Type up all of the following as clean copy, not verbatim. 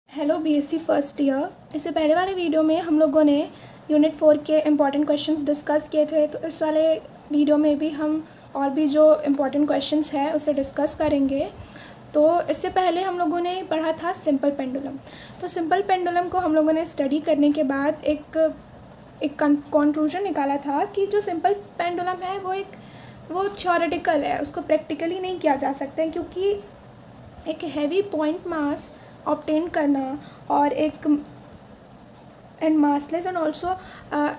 Hello BSc first year. इससे पहले वाले वीडियो में हम लोगों ने यूनिट 4 के इम्पॉर्टेंट क्वेश्चंस डिस्कस किए थे, तो इस वाले वीडियो में भी हम और भी जो इम्पॉर्टेंट क्वेश्चंस हैं उसे डिस्कस करेंगे। तो इससे पहले हम लोगों ने पढ़ा था सिंपल पेंडुलम। तो सिंपल पेंडुलम को हम लोगों ने स्टडी करने के बाद एक कंक्लूजन निकाला था कि जो सिंपल पेंडुलम है वो थ्योरेटिकल है, उसको प्रैक्टिकली नहीं किया जा सकता है, क्योंकि एक हैवी पॉइंट मास ऑब्टेन करना और एक and massless and also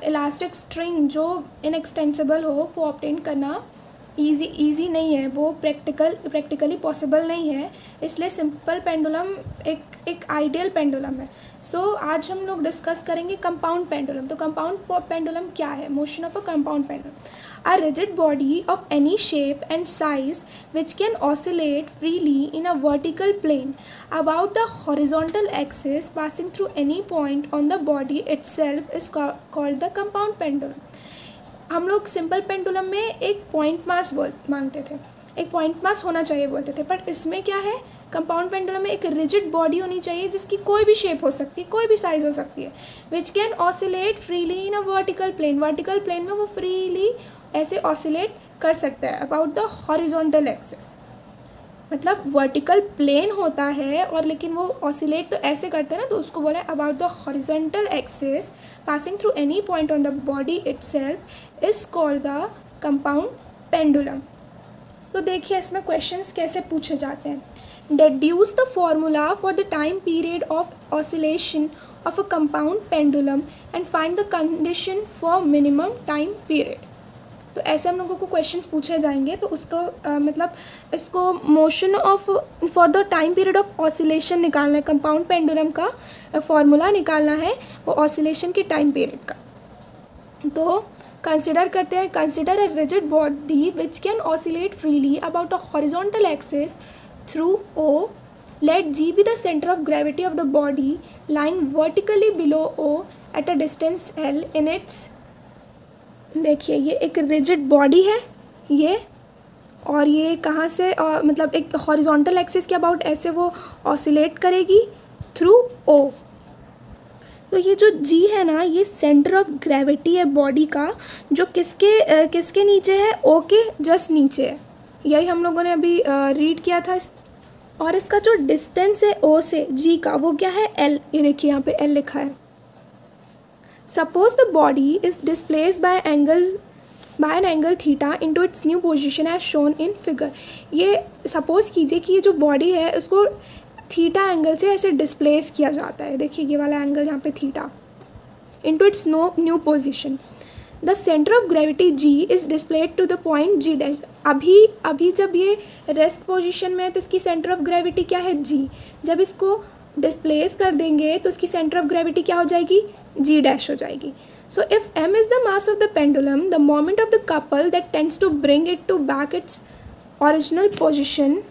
elastic string जो इनएक्सटेंसिबल हो वो ऑब्टेन करना ईजी नहीं है, वो प्रैक्टिकली पॉसिबल नहीं है। इसलिए सिंपल पेंडुलम एक आइडियल पेंडुलम है। सो आज हम लोग डिस्कस करेंगे कंपाउंड पेंडुलम। तो कंपाउंड पेंडुलम क्या है? Motion of a compound pendulum, a rigid body of any shape and size which can oscillate freely in a vertical plane about the horizontal axis passing through any point on the body itself is called the compound pendulum. हम लोग simple pendulum में एक point mass मांगते थे, एक point mass होना चाहिए बोलते थे, बट इसमें क्या है, कंपाउंड पेंडुलम में एक रिजिड बॉडी होनी चाहिए जिसकी कोई भी शेप हो सकती है, कोई भी साइज हो सकती है, which can oscillate freely in a vertical plane. Vertical plane में वो फ्रीली ऐसे ऑसिलेट कर सकता है अबाउट द हॉरिजॉन्टल एक्सिस। मतलब वर्टिकल प्लेन होता है और लेकिन वो ऑसिलेट तो ऐसे करते हैं ना, तो उसको बोला है about the horizontal axis passing through any point on the body itself is called the compound pendulum. तो देखिए इसमें क्वेश्चंस कैसे पूछे जाते हैं। Deduce the formula for the time period of oscillation of a compound pendulum and find the condition for minimum time period. तो ऐसे हम लोगों को क्वेश्चंस पूछे जाएंगे, तो उसको मतलब इसको motion of for the time period of oscillation निकालना है, कंपाउंड पेंडुलम का फॉर्मूला निकालना है वो ऑसिलेशन के टाइम पीरियड का। तो कंसिडर करते हैं, consider a rigid body which can oscillate freely about a horizontal axis through O. Let G be the center of gravity of the body lying vertically below O at a distance L in its। देखिए ये एक rigid body है ये, और ये कहाँ से मतलब एक हॉरिजॉन्टल एक्सिस के अबाउट ऐसे वो ऑसिलेट करेगी थ्रू O। तो ये जो G है ना, ये सेंटर ऑफ ग्रेविटी है बॉडी का, जो किसके नीचे है, O के जस्ट नीचे है। यही हम लोगों ने अभी रीड किया था। और इसका जो डिस्टेंस है O से G का वो क्या है, L। ये देखिए यहाँ पे L लिखा है। Suppose the body is displaced by an angle theta into its new position as shown in figure. ये सपोज कीजिए कि ये जो बॉडी है उसको थीटा एंगल से ऐसे डिस्प्लेस किया जाता है। देखिए ये वाला एंगल यहाँ पे theta, into its new position. The centre of gravity G is displaced to the point G dash. अभी जब ये रेस्ट पोजीशन में है तो इसकी सेंटर ऑफ ग्रेविटी क्या है, G। जब इसको डिस्प्लेस कर देंगे तो इसकी सेंटर ऑफ ग्रेविटी क्या हो जाएगी, G डैश हो जाएगी। So if M is the mass of the pendulum, the moment of the couple that tends to bring it to back its original position.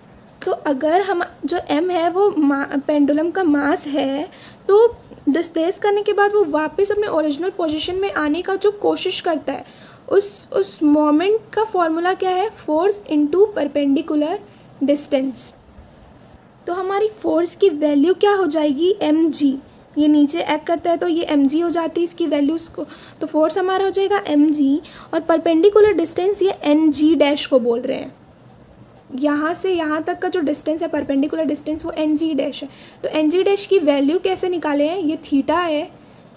तो अगर हम जो M है वो पेंडुलम का मास है, तो डिस्प्लेस करने के बाद वो वापस अपने ओरिजिनल पोजीशन में आने का जो कोशिश करता है, उस मोमेंट का फॉर्मूला क्या है, फोर्स इनटू परपेंडिकुलर डिस्टेंस। तो हमारी फोर्स की वैल्यू क्या हो जाएगी, mg। ये नीचे एक्ट करता है तो ये mg हो जाती है इसकी वैल्यूज़ को, तो फोर्स हमारा हो जाएगा mg, और परपेंडिकुलर डिस्टेंस ये ng डैश को बोल रहे हैं। यहाँ से यहाँ तक का जो डिस्टेंस है परपेंडिकुलर डिस्टेंस वो ng डैश है। तो ng डैश की वैल्यू कैसे निकाले हैं, ये थीटा है,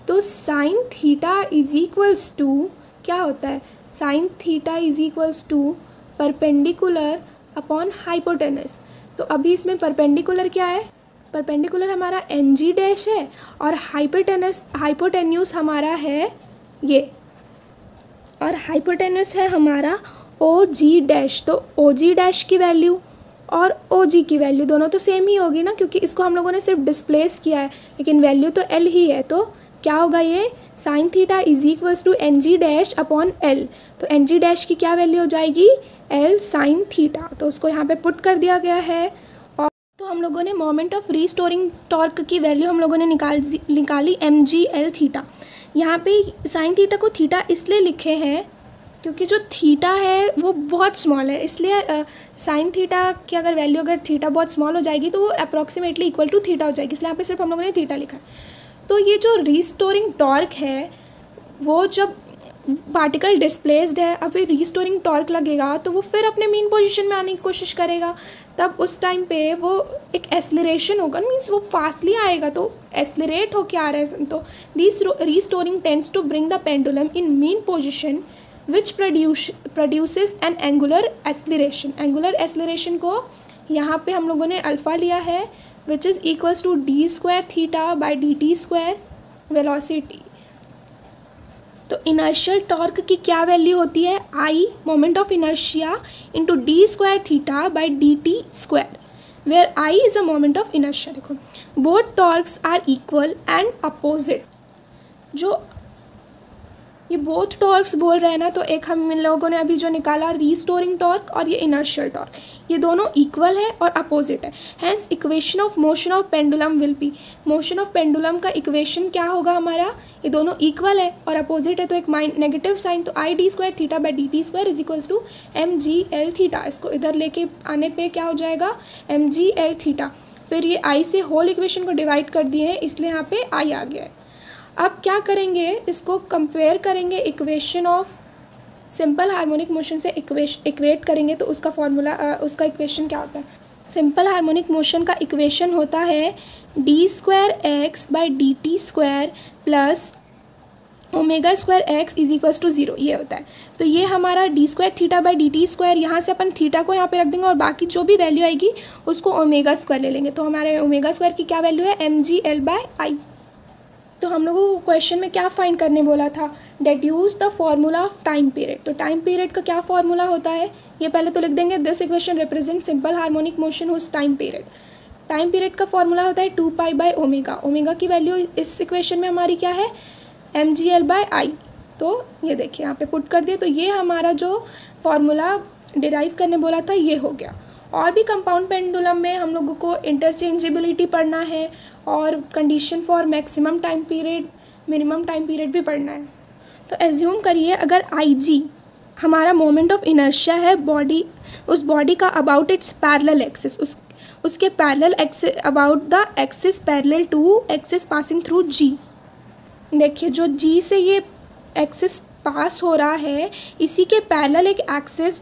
तो sine theta is equals to क्या होता है, sine theta is equals to perpendicular upon hypotenuse. तो अभी इसमें परपेंडिकुलर क्या है, परपेंडिकुलर हमारा ng डैश है और हाइपोटेन्यूस हमारा है ये, और हाइपोटेनस है हमारा OG डैश। तो OG डैश की वैल्यू और OG की वैल्यू दोनों तो सेम ही होगी ना, क्योंकि इसको हम लोगों ने सिर्फ डिस्प्लेस किया है, लेकिन वैल्यू तो L ही है। तो क्या होगा, ये sine theta is equals to ng dash upon L। तो ng डैश की क्या वैल्यू हो जाएगी, L साइन थीटा। तो उसको यहाँ पे पुट कर दिया गया है। और तो हम लोगों ने मोमेंट ऑफ रीस्टोरिंग टॉर्क की वैल्यू हम लोगों ने निकाली mg L थीटा। यहाँ पे साइन थीटा को थीटा इसलिए लिखे हैं क्योंकि जो थीटा है वो बहुत स्मॉल है, इसलिए साइन थीटा की अगर वैल्यू अगर थीटा बहुत स्मॉल हो जाएगी तो वो अप्रॉक्सीमेटली इक्वल टू थीटा हो जाएगी, इसलिए यहाँ पे सिर्फ हम लोगों ने थीटा लिखा है। तो ये जो रीस्टोरिंग टॉर्क है वो जब पार्टिकल डिस्प्लेस्ड है, अभी रीस्टोरिंग टॉर्क लगेगा तो वो फिर अपने मीन पोजीशन में आने की कोशिश करेगा, तब उस टाइम पे वो एक एस्लरेशन होगा, मीन्स वो फास्टली आएगा, तो एस्लरेट होके आ रहा है। तो this restoring tends to bring the pendulum in mean position which produces an angular acceleration. Angular acceleration को यहाँ पे हम लोगों ने अल्फ़ा लिया है, which is equals to d square theta by D T square velocity. तो इनर्शियल टॉर्क की क्या वैल्यू होती है, I moment of inertia into d square theta by D T square, where I is a moment of inertia. देखो both torques are equal and opposite. जो ये both torques बोल रहे हैं ना, तो एक हम इन लोगों ने अभी जो निकाला रीस्टोरिंग टॉर्क और ये इनर्शियल टॉर्क, ये दोनों इक्वल है और अपोजिट है। Hence equation of motion of pendulum will be, motion of pendulum का इक्वेशन क्या होगा हमारा, ये दोनों इक्वल है और अपोजिट है तो एक नेगेटिव साइन, तो I D square theta by D T square is equals to M G L theta. इसको इधर लेके आने पे क्या हो जाएगा, एम जी एल थीटा। फिर ये आई से होल इक्वेशन को डिवाइड कर दिए हैं, इसलिए यहाँ पे आई आ गया है। अब क्या करेंगे, इसको कंपेयर करेंगे equation of simple harmonic motion से इक्वेट करेंगे, तो उसका फॉर्मूला उसका इक्वेशन क्या होता है। सिंपल हार्मोनिक मोशन का इक्वेशन होता है D square X by D T square plus omega square X is equals to 0, ये होता है। तो ये हमारा D square theta by D T square, यहाँ से अपन थीटा को यहाँ पे रख देंगे और बाकी जो भी वैल्यू आएगी उसको ओमेगा स्क्वायर ले लेंगे। तो हमारे ओमेगा स्क्वायर की क्या वैल्यू है, M G L by I. तो हम लोगों को क्वेश्चन में क्या फाइंड करने बोला था, deduce the formula of time period. तो टाइम पीरियड का क्या फॉर्मूला होता है, ये पहले तो लिख देंगे, this equation represent simple harmonic motion whose time period. Time period का फॉर्मूला होता है 2 बाई ओमेगा। ओमेगा की वैल्यू इस इक्वेशन में हमारी क्या है, M G L by I. तो ये देखिए यहाँ पे पुट कर दिए, तो ये हमारा जो फॉर्मूला डिराइव करने बोला था ये हो गया। और भी कंपाउंड पेंडुलम में हम लोगों को इंटरचेंजेबिलिटी पढ़ना है और condition for maximum time period, minimum time period भी पढ़ना है। तो एज्यूम करिए अगर आई जी हमारा मोमेंट ऑफ इनर्शिया है बॉडी, उस बॉडी का अबाउट इट्स पैरेलल एक्सिस, उसके parallel axis, about the axis parallel to axis passing through G. देखिए जो जी से ये एक्सिस पास हो रहा है, इसी के पैरेलल एक एक्सिस,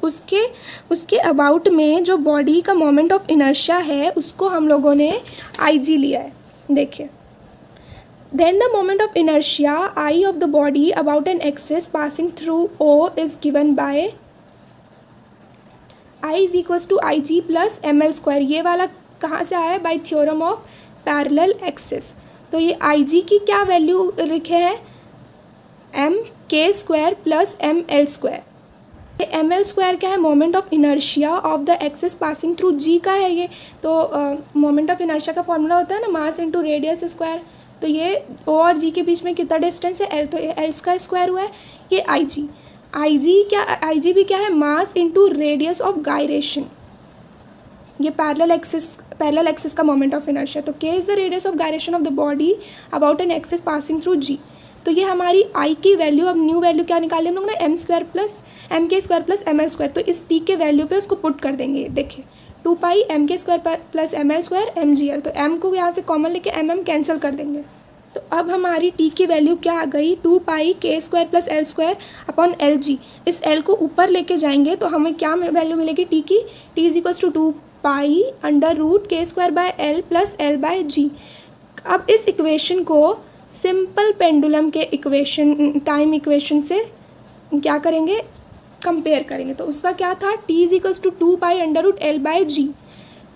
उसके अबाउट में जो बॉडी का मोमेंट ऑफ इनर्शिया है उसको हम लोगों ने आई जी लिया है। देखिए then the moment of inertia I of the body about an axis passing through O is given by I is equals to I G plus M L square. ये वाला कहाँ से आया है, by theorem of parallel axis. तो ये आई जी की क्या वैल्यू लिखे हैं, M K square plus M L square. M L square क्या है, moment of inertia of the axis passing through G का है ये। तो मोमेंट ऑफ इनर्शिया का फॉर्मूला होता है ना मास इंटू रेडियस स्क्वायर। तो ये ओ और जी के बीच में कितना डिस्टेंस है, एल, तो एल का स्क्वायर हुआ है। ये आई जी, आई जी भी क्या है, mass into radius of gyration. ये पैरेलल एक्सिस का मोमेंट ऑफ इनर्शिया। तो K is the radius of gyration of the body about an axis passing through G. तो ये हमारी आई की वैल्यू, अब न्यू वैल्यू क्या निकाली हम लोग ने, M square plus M K square plus M L square. तो इस टी के वैल्यू पे उसको पुट कर देंगे। देखिए 2 pi M K square plus M L square M G L. तो एम को यहाँ से कॉमन लेके एम एम कैंसिल कर देंगे। तो अब हमारी टी की वैल्यू क्या आ गई, 2 पाई के square plus L square upon L G. इस एल को ऊपर लेके जाएंगे तो हमें क्या वैल्यू मिलेगी टी की, T is equals to 2 pi under root K square by L plus L by G. अब इस इक्वेशन को सिंपल पेंडुलम के इक्वेशन, टाइम इक्वेशन से क्या करेंगे, कंपेयर करेंगे। तो उसका क्या था, T is equals to 2 pi under root L by G.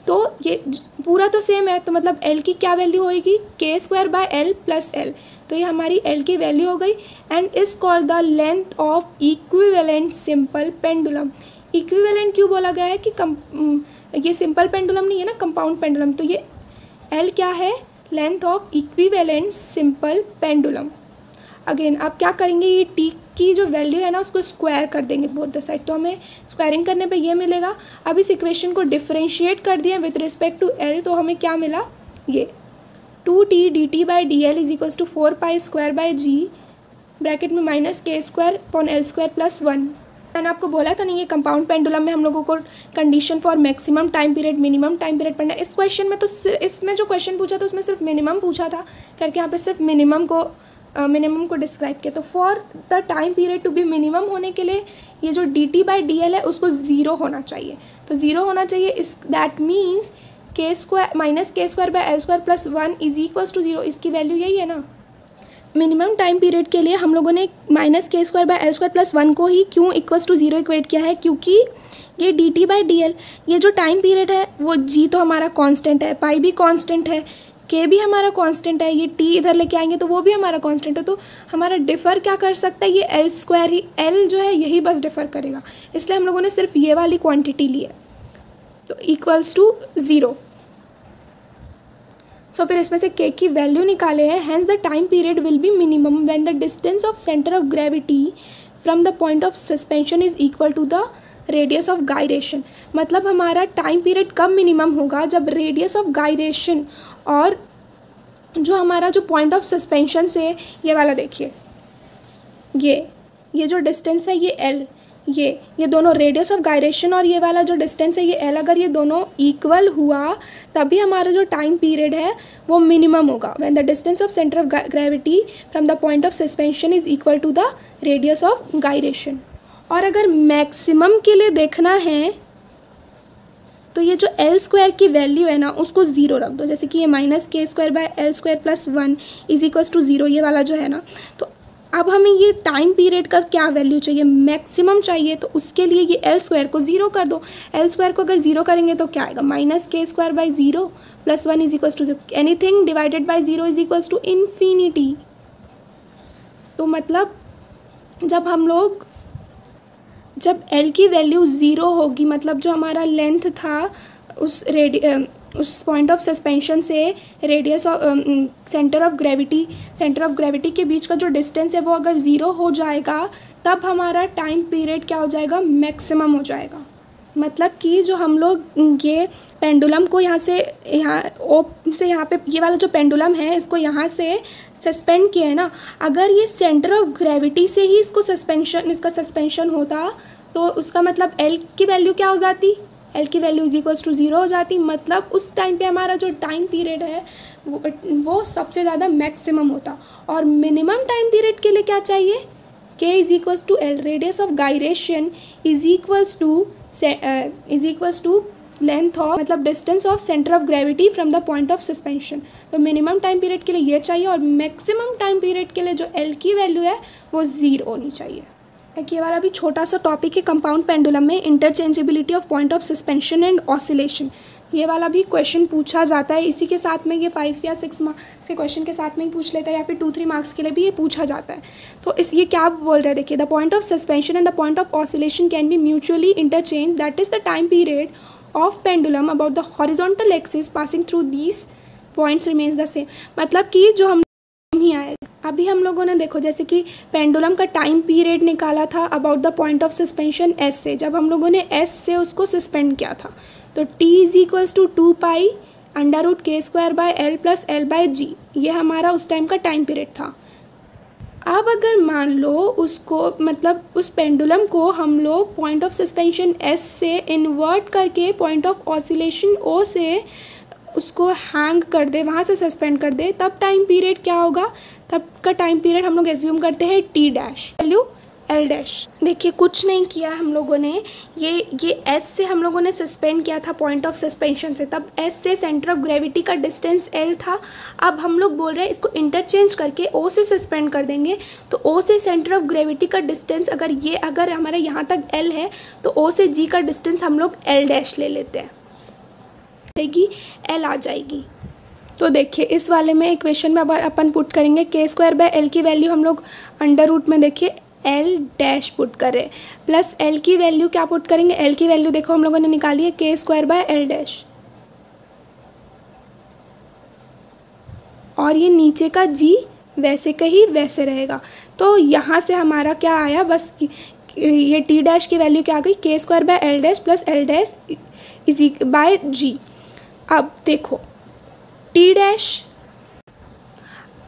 तो ये पूरा तो सेम है, तो मतलब एल की क्या वैल्यू होएगी, के square by L plus L. तो ये हमारी एल की वैल्यू हो गई and is called the length of equivalent simple pendulum. Equivalent क्यों बोला गया है कि ये सिंपल पेंडुलम नहीं है ना, कंपाउंड पेंडुलम। तो ये एल क्या है, length of equivalent simple pendulum. Again आप क्या करेंगे, ये टी की जो वैल्यू है ना उसको स्क्वायर कर देंगे बोथ द साइड। तो हमें स्क्वायरिंग करने पे ये मिलेगा। अब इस इक्वेशन को डिफरेंशिएट कर दिया विथ रिस्पेक्ट टू एल, तो हमें क्या मिला, ये 2t dt by D L is equals to 4 pi square by G bracket में minus K square upon L square plus 1। मैंने आपको बोला था नहीं, ये कंपाउंड पेंडुलम में हम लोगों को condition for maximum time period, minimum time period पढ़ना है। इस क्वेश्चन में तो इसमें जो क्वेश्चन पूछा था उसमें सिर्फ मिनिमम पूछा था करके, यहाँ पे सिर्फ मिनिमम को डिस्क्राइब किया। तो for the time period to be minimum होने के लिए ये जो dt/dl है उसको ज़ीरो होना चाहिए। तो ज़ीरो होना चाहिए, इस दैट मीन्स k² - k²/L² + 1 = 0। इसकी वैल्यू यही है ना। मिनिमम टाइम पीरियड के लिए हम लोगों ने -k² + 1 को ही क्यों = 0 इक्वेट किया है, क्योंकि ये dt/dl, ये जो टाइम पीरियड है वो g तो हमारा कांस्टेंट है, पाई भी कांस्टेंट है, k भी हमारा कांस्टेंट है, ये t इधर लेके आएंगे तो वो भी हमारा कांस्टेंट है। तो हमारा डिफ़र क्या कर सकता है, ये L² ही, L जो है यही बस डिफ़र करेगा, इसलिए हम लोगों ने सिर्फ ये वाली क्वांटिटी ली है। तो = 0। सो फिर इसमें से k की वैल्यू निकाले हैं। Hence the time period will be minimum when the distance of centre of gravity from the point of suspension is equal to the radius of gyration. मतलब हमारा टाइम पीरियड कब मिनिमम होगा, जब radius of gyration और जो हमारा जो point of suspension से, ये वाला देखिए, ये जो डिस्टेंस है ये L, ये दोनों रेडियस ऑफ गायरेशन और ये वाला जो डिस्टेंस है ये L, अगर ये दोनों इक्वल हुआ तभी हमारा जो टाइम पीरियड है वो मिनिमम होगा। When the distance of centre of gravity from the point of suspension is equal to the radius of gyration. और अगर मैक्सिमम के लिए देखना है तो ये जो L² की वैल्यू है ना उसको ज़ीरो रख दो, जैसे कि ये -k² + L² + 1 = 0, ये वाला जो है ना। तो अब हमें ये टाइम पीरियड का क्या वैल्यू चाहिए, मैक्सिमम चाहिए, तो उसके लिए ये L² को ज़ीरो कर दो। L² को अगर ज़ीरो करेंगे तो क्या आएगा, -k² / 0 + 1 = 0। Anything divided by 0 = infinity. तो मतलब जब L की वैल्यू ज़ीरो होगी, मतलब जो हमारा लेंथ था उस पॉइंट ऑफ सस्पेंशन से radius of centre of gravity के बीच का जो डिस्टेंस है वो अगर ज़ीरो हो जाएगा तब हमारा टाइम पीरियड क्या हो जाएगा, मैक्सिमम हो जाएगा। मतलब कि जो हम लोग ये पेंडुलम को यहाँ से यहाँ पे ये वाला जो पेंडुलम है इसको यहाँ से सस्पेंड किया है ना, अगर ये सेंटर ऑफ ग्रेविटी से ही इसका सस्पेंशन होता तो उसका मतलब L की वैल्यू क्या हो जाती, L की वैल्यू = 0 हो जाती। मतलब उस टाइम पे हमारा जो टाइम पीरियड है वो सबसे ज़्यादा मैक्सिमम होता। और मिनिमम टाइम पीरियड के लिए क्या चाहिए, k = L, radius of gyration is equals to length of, मतलब distance of centre of gravity from the point of suspension. तो मिनिमम टाइम पीरियड के लिए ये चाहिए और मैक्सिमम टाइम पीरियड के लिए जो L की वैल्यू है वो 0 होनी चाहिए। एक ये वाला भी छोटा सा टॉपिक है कंपाउंड पेंडुलम में, interchangeability of point of suspension and oscillation. ये वाला भी क्वेश्चन पूछा जाता है, इसी के साथ में ये 5 या 6 मार्क्स के क्वेश्चन के साथ में ही पूछ लेता है, या फिर 2-3 मार्क्स के लिए भी ये पूछा जाता है। तो ये क्या बोल रहे हैं देखिए, the point of suspension and the point of oscillation can be mutually interchange, that is the time period of pendulum about the horizontal axis passing through these points remains the same. मतलब कि जो हम ही आएगा, अभी हम लोगों ने देखो जैसे कि पेंडुलम का टाइम पीरियड निकाला था about the point of suspension S से, जब हम लोगों ने S से उसको सस्पेंड किया था तो t = 2π √k² / L + L/g, ये हमारा उस टाइम का टाइम पीरियड था। अब अगर मान लो उसको, मतलब उस पेंडुलम को हम लोग पॉइंट ऑफ सस्पेंशन S से इन्वर्ट करके पॉइंट ऑफ ऑसिलेशन O से उसको हैंग कर दे, वहाँ से सस्पेंड कर दे, तब टाइम पीरियड क्या होगा, तब का टाइम पीरियड हम लोग एज्यूम करते हैं t dash, value L dash. देखिए कुछ नहीं किया हम लोगों ने, ये S से हम लोगों ने सस्पेंड किया था पॉइंट ऑफ सस्पेंशन से, तब S से सेंटर ऑफ ग्रेविटी का डिस्टेंस L था। अब हम लोग बोल रहे हैं इसको इंटरचेंज करके O से सस्पेंड कर देंगे, तो O से सेंटर ऑफ ग्रेविटी का डिस्टेंस अगर हमारे यहाँ तक L है तो O से G का डिस्टेंस हम लोग L डैश ले लेते हैं, L आ जाएगी। तो देखिए इस वाले में इक्वेशन में अब अपन पुट करेंगे k² / L की वैल्यू हम लोग अंडर रूट में देखिए L डैश पुट कर रहे, प्लस L की वैल्यू क्या पुट करेंगे, L की वैल्यू देखो हम लोगों ने निकाली है k² / L डैश, और ये नीचे का G वैसे का ही वैसे रहेगा। तो यहाँ से हमारा क्या आया, बस ये t डैश की वैल्यू क्या आ गई, k² / L dash plus L dash / G। अब देखो t डैश,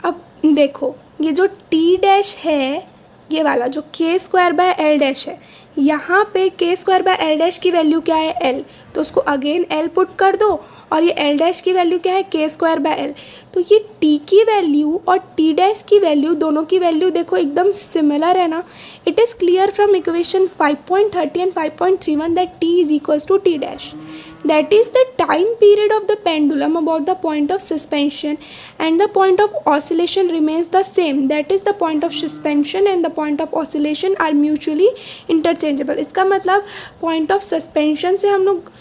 अब देखो ये जो t डैश है, ये वाला जो k² / L डैश है, यहाँ पे के स्क्वायर बाय एल डैश की वैल्यू क्या है एल, तो उसको अगेन एल पुट कर दो और ये एल डैश की वैल्यू क्या है के स्क्वायर बाय एल। तो ये टी की वैल्यू और टी डैश की वैल्यू दोनों की वैल्यू देखो एकदम सिमिलर है ना। It is clear from equation 5.30 and 5.31 that T is equals to T dash, that is the time period of the pendulum about the point of suspension and the point of oscillation remains the same, that is the point of suspension and the point of oscillation are mutually interchangeable। इसका मतलब point of suspension से हम लोग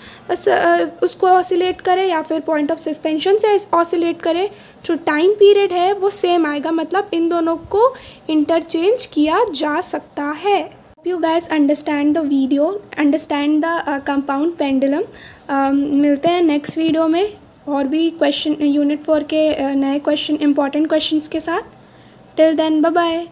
उसको oscillate करें या फिर point of suspension से oscillate करें, जो time period है वो same आएगा, मतलब इन दोनों को interchange किया जा सकता है। You guys understand the video, understand the compound pendulum। मिलते हैं नेक्स्ट वीडियो में और भी क्वेश्चन यूनिट 4 के नए क्वेश्चन इंपॉर्टेंट क्वेश्चंस के साथ। Till then bye bye.